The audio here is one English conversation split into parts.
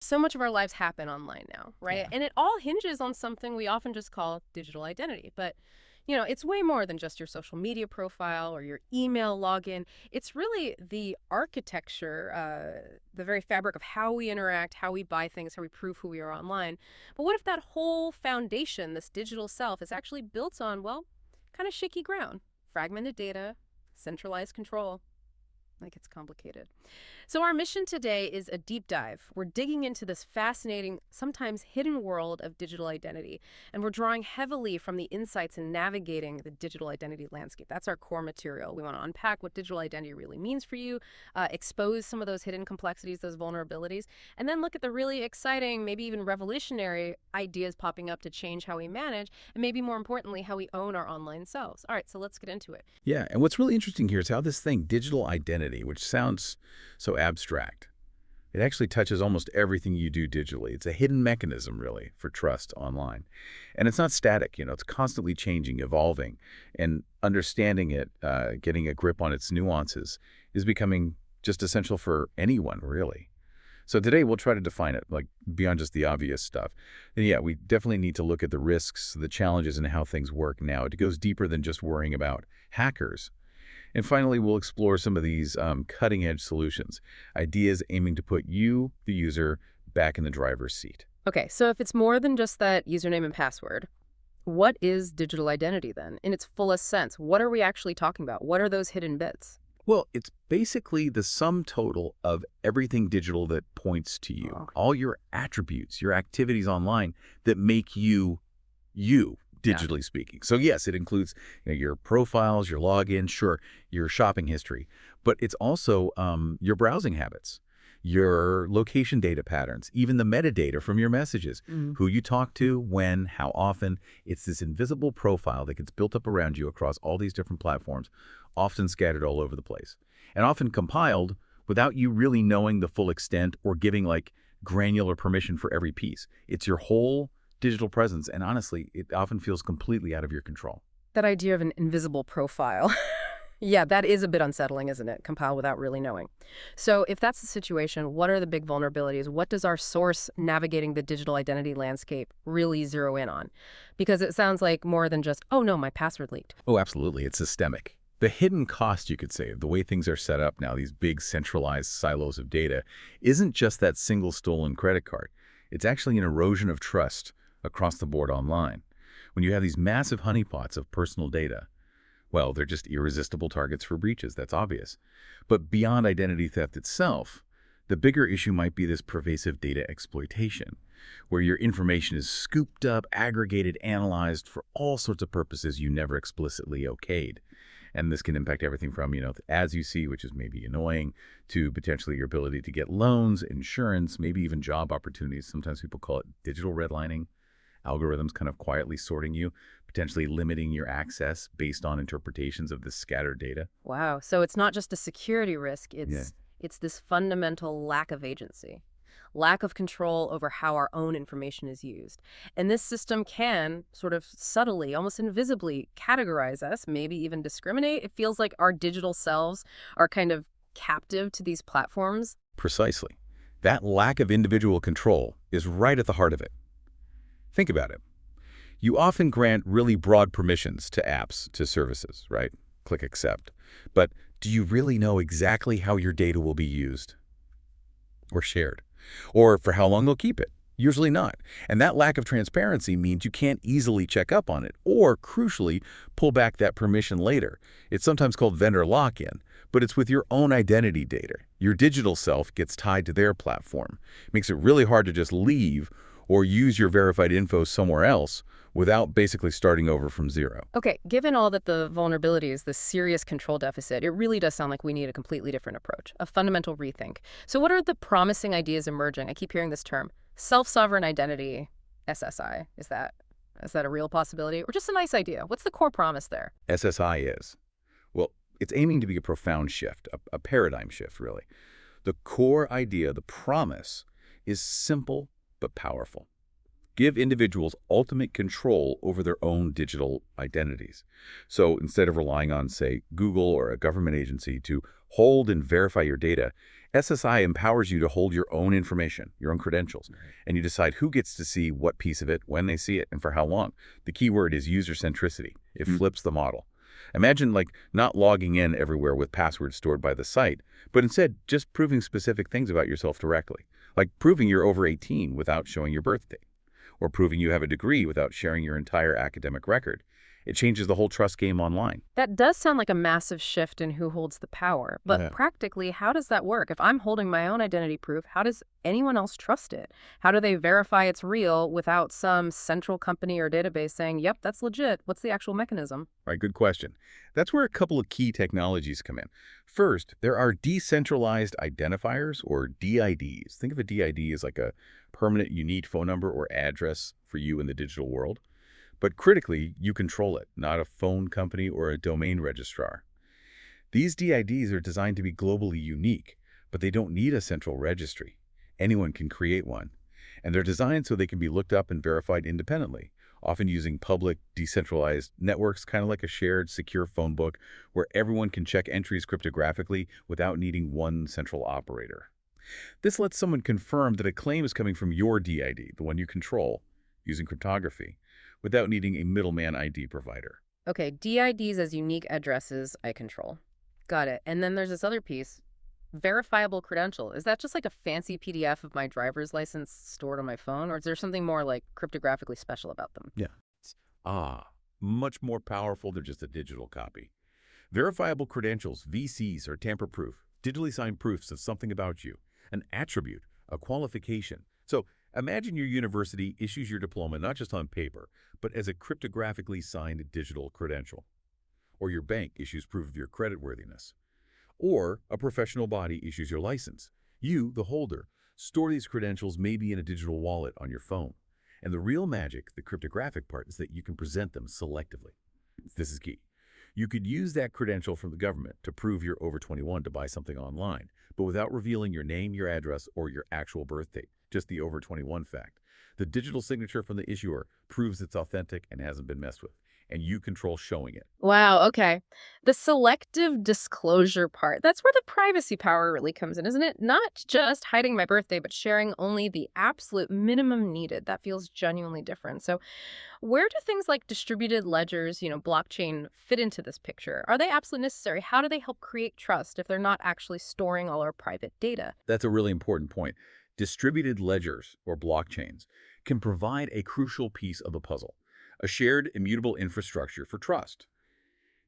So much of our lives happen online now, right? Yeah. And it all hinges on something we often just call digital identity. But, it's way more than just your social media profile or your email login. It's really the architecture, the very fabric of how we interact, how we buy things, how we prove who we are online. But what if that whole foundation, this digital self, is actually built on, well, kind of shaky ground? Fragmented data, centralized control. Like it's complicated. So, our mission today is a deep dive. We're digging into this fascinating, sometimes hidden world of digital identity, and we're drawing heavily from the insights in navigating the digital identity landscape. That's our core material. We want to unpack what digital identity really means for you, expose some of those hidden complexities, those vulnerabilities, and then look at the really exciting, maybe even revolutionary ideas popping up to change how we manage, and maybe more importantly, how we own our online selves. All right, so let's get into it. Yeah, and what's really interesting here is how this thing, digital identity, which sounds so abstract, it actually touches almost everything you do digitally. It's a hidden mechanism, really, for trust online. And it's not static, it's constantly changing, evolving, and understanding it, getting a grip on its nuances is becoming just essential for anyone, really. So today we'll try to define it, like beyond just the obvious stuff. And yeah, we definitely need to look at the risks, the challenges, and how things work now. It goes deeper than just worrying about hackers. And finally, we'll explore some of these cutting-edge solutions, ideas aiming to put you, the user, back in the driver's seat. Okay, so if it's more than just that username and password, what is digital identity then, in its fullest sense? What are we actually talking about? What are those hidden bits? Well, it's basically the sum total of everything digital that points to you, Oh, all your attributes, your activities online that make you, you, yeah. digitally speaking. So yes, it includes your profiles, your login, sure, your shopping history, but it's also your browsing habits, your location data patterns, even the metadata from your messages, Mm. who you talk to, when, how often. It's this invisible profile that gets built up around you across all these different platforms, often scattered all over the place, and often compiled without you really knowing the full extent or giving like granular permission for every piece. It's your whole digital presence, and honestly, it often feels completely out of your control. That idea of an invisible profile. Yeah, that is a bit unsettling, isn't it? Compile without really knowing. So, if that's the situation, what are the big vulnerabilities? What does our source navigating the digital identity landscape really zero in on? Because it sounds like more than just, oh no, my password leaked. Oh, absolutely. It's systemic. The hidden cost, you could say, of the way things are set up now, these big centralized silos of data, isn't just that single stolen credit card. It's actually an erosion of trust across the board online. When you have these massive honeypots of personal data, well, they're just irresistible targets for breaches, that's obvious. But beyond identity theft itself, the bigger issue might be this pervasive data exploitation, where your information is scooped up, aggregated, analyzed for all sorts of purposes you never explicitly okayed. And this can impact everything from, the ads you see, which is maybe annoying, to potentially your ability to get loans, insurance, maybe even job opportunities. Sometimes people call it digital redlining. Algorithms kind of quietly sorting you, potentially limiting your access based on interpretations of this scattered data. Wow. So it's not just a security risk, Yeah. it's this fundamental lack of agency, lack of control over how our own information is used. And this system can sort of subtly, almost invisibly categorize us, maybe even discriminate. It feels like our digital selves are kind of captive to these platforms. Precisely. That lack of individual control is right at the heart of it. Think about it. You often grant really broad permissions to apps, to services, right? Click accept. But do you really know exactly how your data will be used or shared? Or for how long they'll keep it? Usually not. And that lack of transparency means you can't easily check up on it or, crucially, pull back that permission later. It's sometimes called vendor lock-in, but it's with your own identity data. Your digital self gets tied to their platform. It makes it really hard to just leave or use your verified info somewhere else without basically starting over from zero. Okay, given all that the vulnerabilities, the serious control deficit, it really does sound like we need a completely different approach, a fundamental rethink. So what are the promising ideas emerging? I keep hearing this term, self-sovereign identity, SSI. Is that a real possibility or just a nice idea? What's the core promise there? SSI is. Well, it's aiming to be a profound shift, a paradigm shift, really. The core idea, the promise, is simple but powerful. Give individuals ultimate control over their own digital identities. So instead of relying on, say, Google or a government agency to hold and verify your data, SSI empowers you to hold your own information, your own credentials, Right. and you decide who gets to see what piece of it, when they see it, and for how long. The key word is user centricity. It Hmm. flips the model. Imagine like not logging in everywhere with passwords stored by the site, but instead just proving specific things about yourself directly, like proving you're over 18 without showing your birthday, or proving you have a degree without sharing your entire academic record. It changes the whole trust game online. That does sound like a massive shift in who holds the power. But Yeah. practically, how does that work? If I'm holding my own identity proof, how does anyone else trust it? How do they verify it's real without some central company or database saying, yep, that's legit? What's the actual mechanism? Right, good question. That's where a couple of key technologies come in. First, there are decentralized identifiers, or DIDs. Think of a DID as like a permanent unique phone number or address for you in the digital world. But critically, you control it, not a phone company or a domain registrar. These DIDs are designed to be globally unique, but they don't need a central registry. Anyone can create one. And they're designed so they can be looked up and verified independently, often using public, decentralized networks, kind of like a shared, secure phone book, where everyone can check entries cryptographically without needing one central operator. This lets someone confirm that a claim is coming from your DID, the one you control, using cryptography, without needing a middleman ID provider. Okay, DIDs as unique addresses I control. Got it. And then there's this other piece, verifiable credential. Is that just like a fancy PDF of my driver's license stored on my phone, or is there something more like cryptographically special about them? Yeah. Much more powerful than just a digital copy. Verifiable credentials, VCs, are tamper-proof, digitally signed proofs of something about you, an attribute, a qualification. So imagine your university issues your diploma not just on paper, but as a cryptographically signed digital credential. Or your bank issues proof of your creditworthiness. Or a professional body issues your license. You, the holder, store these credentials maybe in a digital wallet on your phone. And the real magic, the cryptographic part, is that you can present them selectively. This is key. You could use that credential from the government to prove you're over 21 to buy something online, but without revealing your name, your address, or your actual birth date, just the over 21 fact. The digital signature from the issuer proves it's authentic and hasn't been messed with, and you control showing it. Wow, okay. The selective disclosure part, that's where the privacy power really comes in, isn't it? Not just hiding my birthday, but sharing only the absolute minimum needed. That feels genuinely different. So, where do things like distributed ledgers, blockchain fit into this picture? Are they absolutely necessary? How do they help create trust if they're not actually storing all our private data? That's a really important point. Distributed ledgers, or blockchains, can provide a crucial piece of the puzzle, a shared immutable infrastructure for trust.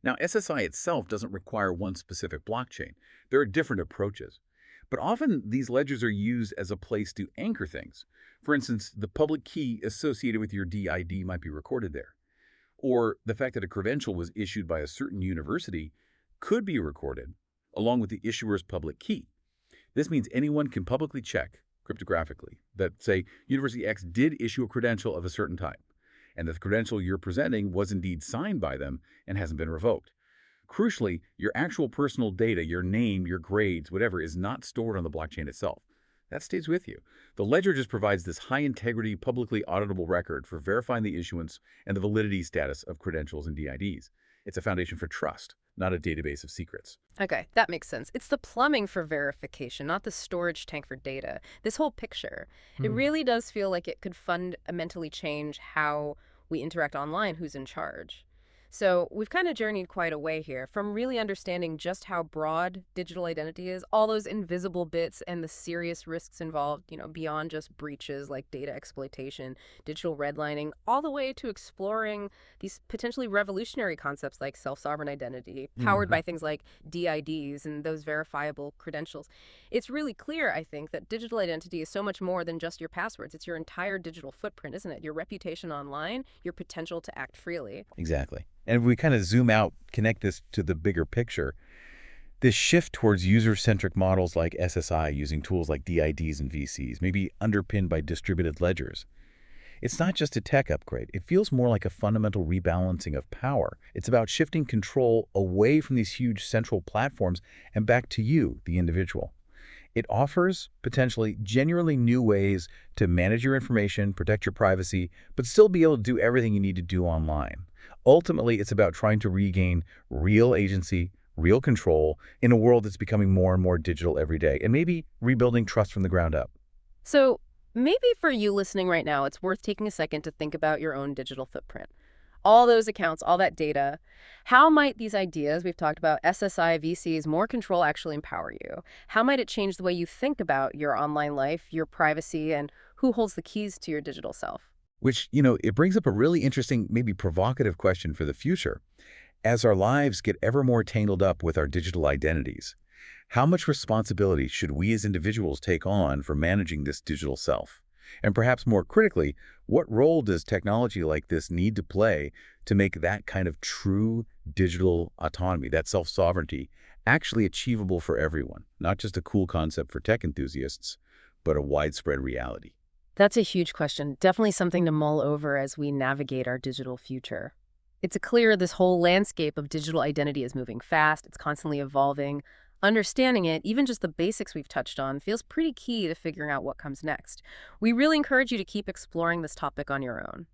Now, SSI itself doesn't require one specific blockchain. There are different approaches. But often these ledgers are used as a place to anchor things. For instance, the public key associated with your DID might be recorded there. Or the fact that a credential was issued by a certain university could be recorded along with the issuer's public key. This means anyone can publicly check cryptographically that, say, University X did issue a credential of a certain type, and that the credential you're presenting was indeed signed by them and hasn't been revoked. Crucially, your actual personal data, your name, your grades, whatever, is not stored on the blockchain itself. That stays with you. The ledger just provides this high-integrity, publicly auditable record for verifying the issuance and the validity status of credentials and DIDs. It's a foundation for trust, not a database of secrets. Okay, that makes sense. It's the plumbing for verification, not the storage tank for data. This whole picture, it really does feel like it could fundamentally change how we interact online, who's in charge. So we've kind of journeyed quite a way here from really understanding just how broad digital identity is, all those invisible bits and the serious risks involved, beyond just breaches like data exploitation, digital redlining, all the way to exploring these potentially revolutionary concepts like self-sovereign identity, powered by things like DIDs and those verifiable credentials. It's really clear, I think, that digital identity is so much more than just your passwords. It's your entire digital footprint, isn't it? Your reputation online, your potential to act freely. Exactly. And if we kind of zoom out, connect this to the bigger picture, this shift towards user-centric models like SSI using tools like DIDs and VCs, maybe underpinned by distributed ledgers. It's not just a tech upgrade. It feels more like a fundamental rebalancing of power. It's about shifting control away from these huge central platforms and back to you, the individual. It offers potentially genuinely new ways to manage your information, protect your privacy, but still be able to do everything you need to do online. Ultimately, it's about trying to regain real agency, real control in a world that's becoming more and more digital every day, and maybe rebuilding trust from the ground up. So maybe for you listening right now, it's worth taking a second to think about your own digital footprint. All those accounts, all that data. How might these ideas we've talked about, SSI, VCs, more control actually empower you? How might it change the way you think about your online life, your privacy, and who holds the keys to your digital self? Which, it brings up a really interesting, maybe provocative question for the future. As our lives get ever more tangled up with our digital identities, how much responsibility should we as individuals take on for managing this digital self? And perhaps more critically, what role does technology like this need to play to make that kind of true digital autonomy, that self-sovereignty, actually achievable for everyone? Not just a cool concept for tech enthusiasts, but a widespread reality. That's a huge question. Definitely something to mull over as we navigate our digital future. It's clear this whole landscape of digital identity is moving fast. It's constantly evolving. Understanding it, even just the basics we've touched on, feels pretty key to figuring out what comes next. We really encourage you to keep exploring this topic on your own.